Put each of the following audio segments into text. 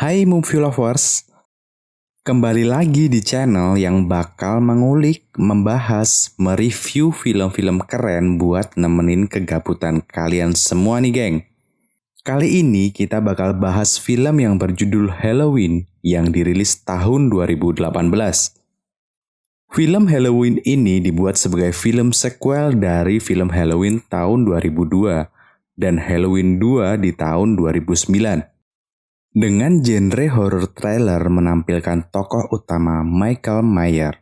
Hai movie lovers, kembali lagi di channel yang bakal mengulik, membahas, mereview film-film keren buat nemenin kegabutan kalian semua nih geng. Kali ini kita bakal bahas film yang berjudul Halloween yang dirilis tahun 2018. Film Halloween ini dibuat sebagai film sequel dari film Halloween tahun 2002 dan Halloween 2 di tahun 2009. Dengan genre horror thriller menampilkan tokoh utama Michael Myers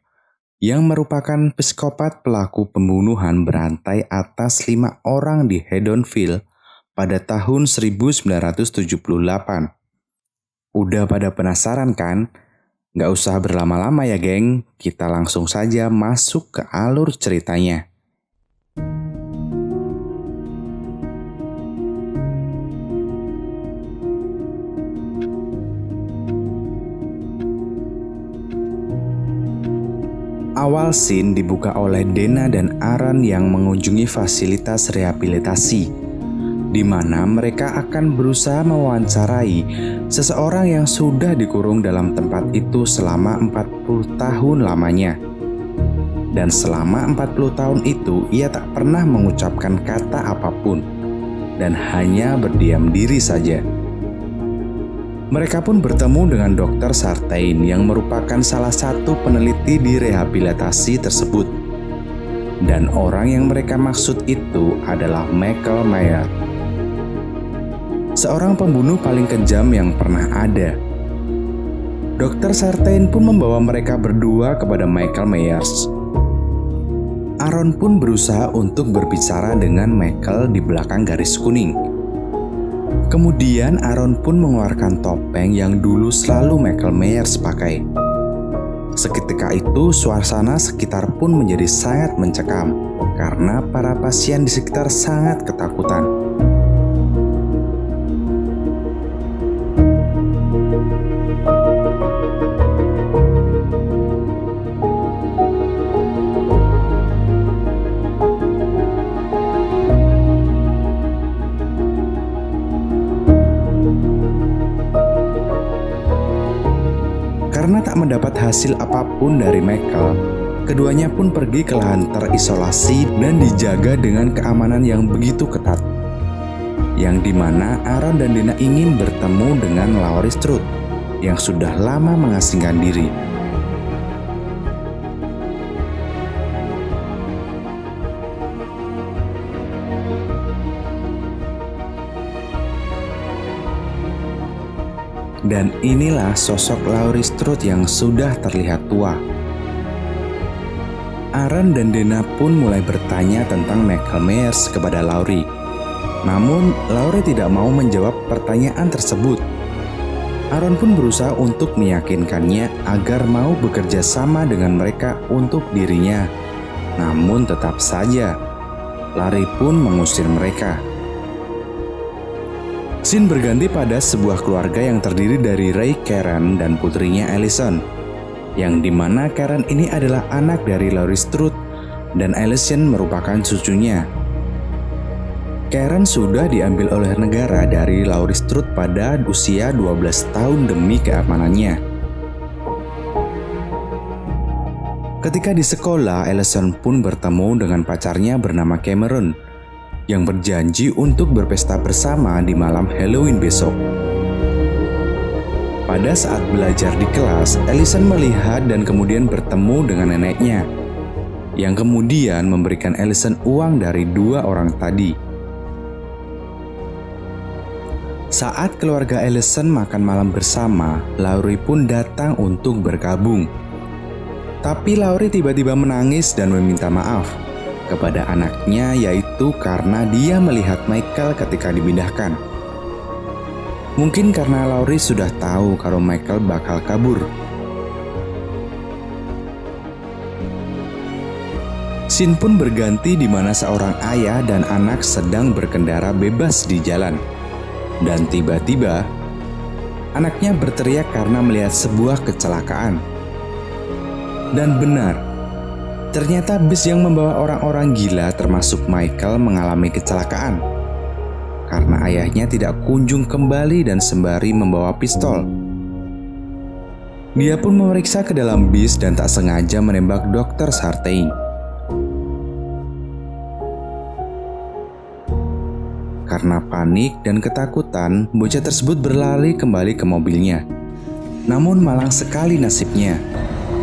yang merupakan psikopat pelaku pembunuhan berantai atas 5 orang di Haddonfield pada tahun 1978. Udah pada penasaran kan? Nggak usah berlama-lama ya geng, kita langsung saja masuk ke alur ceritanya. Awal scene dibuka oleh Dana dan Aaron yang mengunjungi fasilitas rehabilitasi, di mana mereka akan berusaha mewawancarai seseorang yang sudah dikurung dalam tempat itu selama 40 tahun lamanya. Dan selama 40 tahun itu ia tak pernah mengucapkan kata apapun dan hanya berdiam diri saja. Mereka pun bertemu dengan Dr. Sartain yang merupakan salah satu peneliti di rehabilitasi tersebut. Dan orang yang mereka maksud itu adalah Michael Myers, seorang pembunuh paling kejam yang pernah ada. Dr. Sartain pun membawa mereka berdua kepada Michael Myers. Aaron pun berusaha untuk berbicara dengan Michael di belakang garis kuning. Kemudian Aaron pun mengeluarkan topeng yang dulu selalu Michael Myers pakai. Seketika itu suasana sekitar pun menjadi sangat mencekam karena para pasien di sekitar sangat ketakutan. Karena tak mendapat hasil apapun dari Michael, keduanya pun pergi ke lahan terisolasi dan dijaga dengan keamanan yang begitu ketat. Yang dimana Aaron dan Dana ingin bertemu dengan Laurie Strode yang sudah lama mengasingkan diri. Dan inilah sosok Laurie Strode yang sudah terlihat tua. Aaron dan Dana pun mulai bertanya tentang Michael Myers kepada Laurie. Namun, Laurie tidak mau menjawab pertanyaan tersebut. Aaron pun berusaha untuk meyakinkannya agar mau bekerja sama dengan mereka untuk dirinya. Namun tetap saja, Laurie pun mengusir mereka. Scene berganti pada sebuah keluarga yang terdiri dari Ray Karen dan putrinya Allison, yang dimana Karen ini adalah anak dari Laurie Strode dan Allison merupakan cucunya. Karen sudah diambil oleh negara dari Laurie Strode pada usia 12 tahun demi keamanannya. Ketika di sekolah, Allison pun bertemu dengan pacarnya bernama Cameron, yang berjanji untuk berpesta bersama di malam Halloween besok. Pada saat belajar di kelas, Allison melihat dan kemudian bertemu dengan neneknya, yang kemudian memberikan Allison uang dari 2 orang tadi. Saat keluarga Allison makan malam bersama, Laurie pun datang untuk bergabung. Tapi Laurie tiba-tiba menangis dan meminta maaf kepada anaknya, yaitu karena dia melihat Michael ketika dipindahkan. Mungkin karena Laurie sudah tahu kalau Michael bakal kabur. Scene pun berganti di mana seorang ayah dan anak sedang berkendara bebas di jalan. Dan tiba-tiba, anaknya berteriak karena melihat sebuah kecelakaan. Dan benar, ternyata bus yang membawa orang-orang gila termasuk Michael mengalami kecelakaan. karena ayahnya tidak kunjung kembali dan sembari membawa pistol Dia pun memeriksa ke dalam bis dan tak sengaja menembak Dr. Sartain. Karena panik dan ketakutan, bocah tersebut berlari kembali ke mobilnya. Namun malang sekali nasibnya.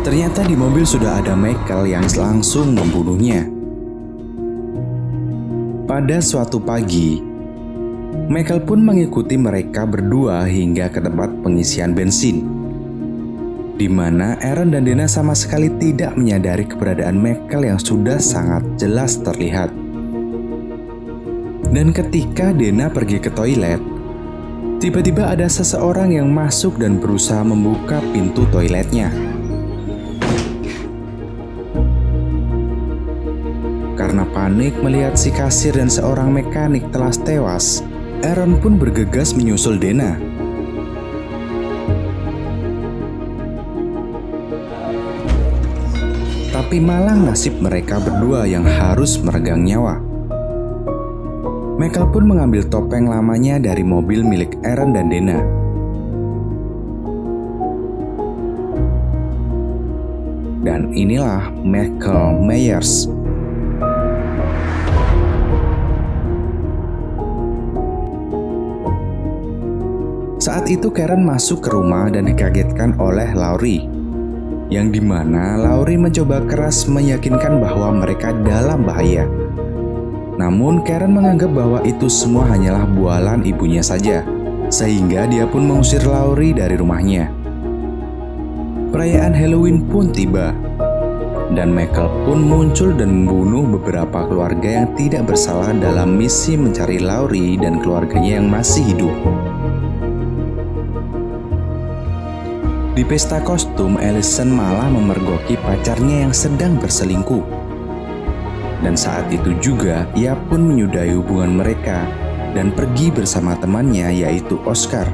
Ternyata di mobil sudah ada Michael yang langsung membunuhnya. Pada suatu pagi, Michael pun mengikuti mereka berdua hingga ke tempat pengisian bensin, di mana Aaron dan Dana sama sekali tidak menyadari keberadaan Michael yang sudah sangat jelas terlihat. Dan ketika Dana pergi ke toilet, tiba-tiba ada seseorang yang masuk dan berusaha membuka pintu toiletnya. Karena panik melihat si kasir dan seorang mekanik telah tewas, Aaron pun bergegas menyusul Dana. Tapi malang nasib mereka berdua yang harus meregang nyawa. Michael pun mengambil topeng lamanya dari mobil milik Aaron dan Dana. Dan inilah Michael Myers. Saat itu Karen masuk ke rumah dan dikagetkan oleh Laurie, yang dimana Laurie mencoba keras meyakinkan bahwa mereka dalam bahaya. Namun Karen menganggap bahwa itu semua hanyalah bualan ibunya saja, sehingga dia pun mengusir Laurie dari rumahnya. Perayaan Halloween pun tiba, dan Michael pun muncul dan membunuh beberapa keluarga yang tidak bersalah dalam misi mencari Laurie dan keluarganya yang masih hidup. Di pesta kostum, Allison malah memergoki pacarnya yang sedang berselingkuh. Dan saat itu juga, ia pun menyudahi hubungan mereka dan pergi bersama temannya yaitu Oscar.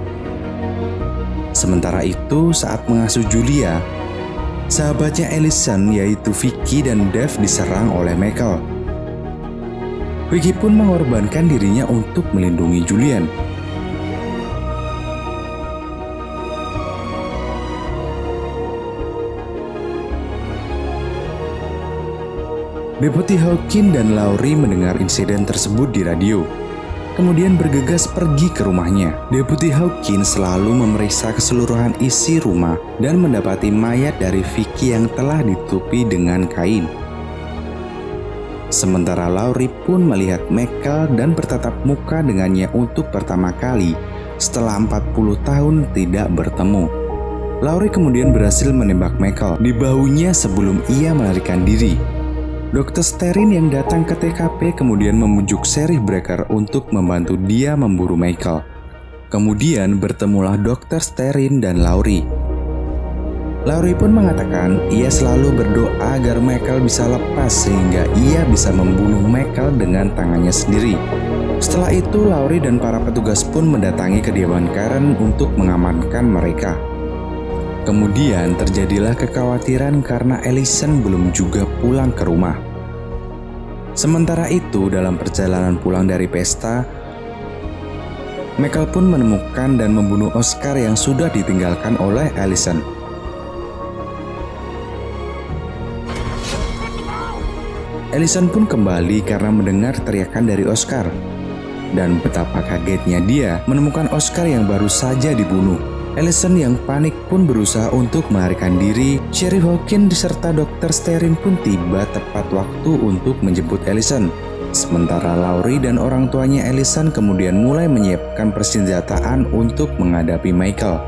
Sementara itu, saat mengasuh Julia, sahabatnya Allison yaitu Vicky dan Dave diserang oleh Michael. Vicky pun mengorbankan dirinya untuk melindungi Julian. Deputi Hawkins dan Laurie mendengar insiden tersebut di radio, kemudian bergegas pergi ke rumahnya. Deputi Hawkins selalu memeriksa keseluruhan isi rumah dan mendapati mayat dari Vicky yang telah ditutupi dengan kain. Sementara Laurie pun melihat Michael dan bertatap muka dengannya untuk pertama kali setelah 40 tahun tidak bertemu. Laurie kemudian berhasil menembak Michael di bahunya sebelum ia melarikan diri. Dr. Sterin yang datang ke TKP kemudian memujuk Sheriff Breaker untuk membantu dia memburu Michael. Kemudian bertemulah Dr. Sterin dan Laurie. Laurie pun mengatakan ia selalu berdoa agar Michael bisa lepas sehingga ia bisa membunuh Michael dengan tangannya sendiri. Setelah itu Laurie dan para petugas pun mendatangi kediaman Karen untuk mengamankan mereka. Kemudian terjadilah kekhawatiran karena Allison belum juga pulang ke rumah. Sementara itu dalam perjalanan pulang dari pesta, Michael pun menemukan dan membunuh Oscar yang sudah ditinggalkan oleh Allison. Allison pun kembali karena mendengar teriakan dari Oscar. Dan betapa kagetnya dia menemukan Oscar yang baru saja dibunuh. Allison yang panik pun berusaha untuk melarikan diri. Sheriff Hawkins serta Dr. Sterin pun tiba tepat waktu untuk menjemput Allison. Sementara Laurie dan orang tuanya Allison kemudian mulai menyiapkan persenjataan untuk menghadapi Michael.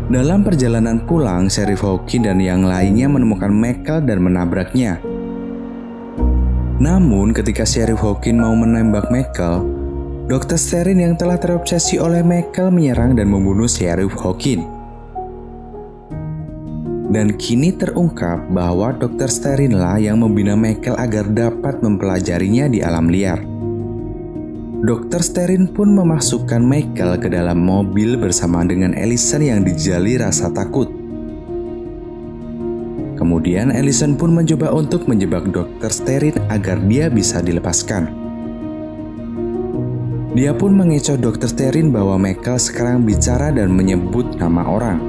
Dalam perjalanan pulang, Sheriff Hawkins dan yang lainnya menemukan Michael dan menabraknya. Namun ketika Sheriff Hawkins mau menembak Michael, Dr. Sterin yang telah terobsesi oleh Michael menyerang dan membunuh Sheriff Hawkins. Dan kini terungkap bahwa Dr. Sterin lah yang membina Michael agar dapat mempelajarinya di alam liar. Dr. Sterin pun memasukkan Michael ke dalam mobil bersama dengan Allison yang dijali rasa takut. Kemudian Allison pun mencoba untuk menjebak Dr. Sterin agar dia bisa dilepaskan. Dia pun mengecoh Dr. Sterin bahwa Michael sekarang bicara dan menyebut nama orang.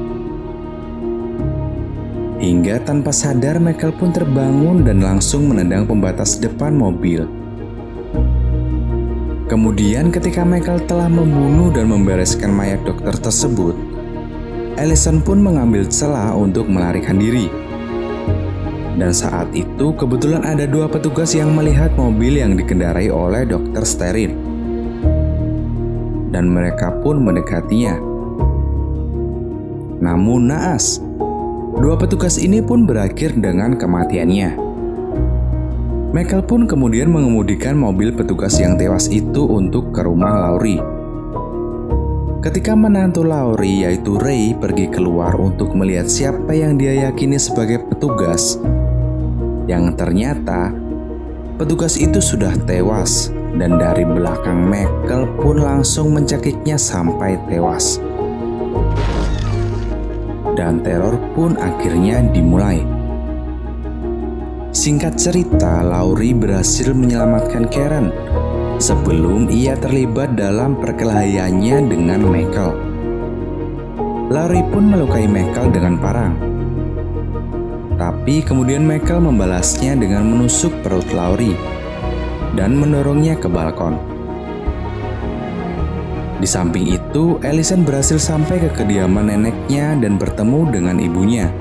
Hingga tanpa sadar Michael pun terbangun dan langsung menendang pembatas depan mobil. Kemudian ketika Michael telah membunuh dan membereskan mayat dokter tersebut, Allison pun mengambil celah untuk melarikan diri. Dan saat itu kebetulan ada dua petugas yang melihat mobil yang dikendarai oleh Dr. Sterling. Dan mereka pun mendekatinya. Namun naas, dua petugas ini pun berakhir dengan kematiannya. Michael pun kemudian mengemudikan mobil petugas yang tewas itu untuk ke rumah Laurie. Ketika menantu Laurie yaitu Ray pergi keluar untuk melihat siapa yang dia yakini sebagai petugas, yang ternyata petugas itu sudah tewas dan dari belakang Michael pun langsung mencekiknya sampai tewas. Dan teror pun akhirnya dimulai. Singkat cerita, Laurie berhasil menyelamatkan Karen sebelum ia terlibat dalam perkelahiannya dengan Michael. Laurie pun melukai Michael dengan parang. Tapi kemudian Michael membalasnya dengan menusuk perut Laurie dan mendorongnya ke balkon. Di samping itu, Allison berhasil sampai ke kediaman neneknya dan bertemu dengan ibunya,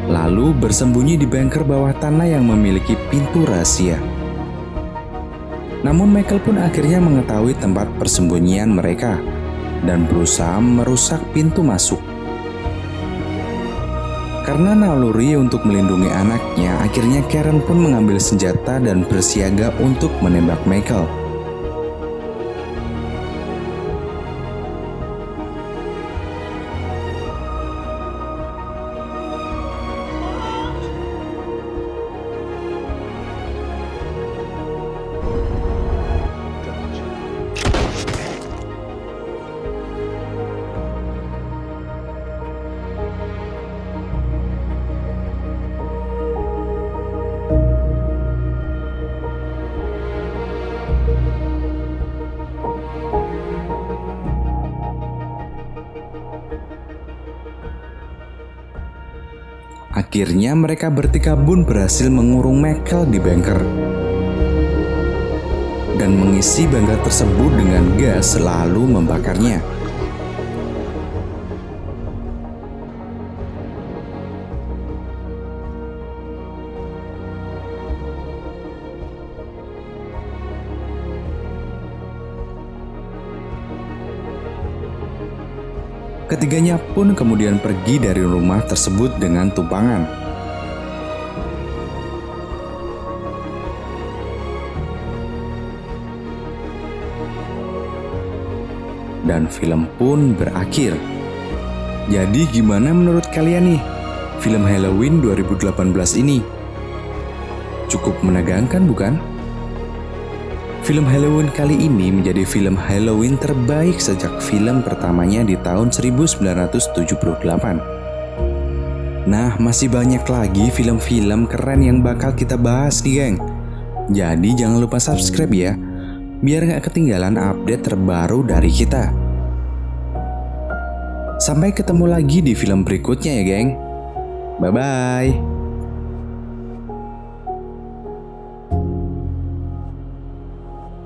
lalu bersembunyi di bunker bawah tanah yang memiliki pintu rahasia. Namun Michael pun akhirnya mengetahui tempat persembunyian mereka dan berusaha merusak pintu masuk. Karena naluri untuk melindungi anaknya, akhirnya Karen pun mengambil senjata dan bersiaga untuk menembak Michael. Akhirnya mereka bertikabun berhasil mengurung Michael di bunker dan mengisi bunker tersebut dengan gas lalu membakarnya. Ketiganya pun kemudian pergi dari rumah tersebut dengan tumpangan. Dan film pun berakhir. Jadi gimana menurut kalian nih film Halloween 2018 ini? Cukup menegangkan bukan? Film Halloween kali ini menjadi film Halloween terbaik sejak film pertamanya di tahun 1978. Nah, masih banyak lagi film-film keren yang bakal kita bahas nih, geng. Jadi jangan lupa subscribe ya, biar gak ketinggalan update terbaru dari kita. Sampai ketemu lagi di film berikutnya ya, geng. Bye-bye.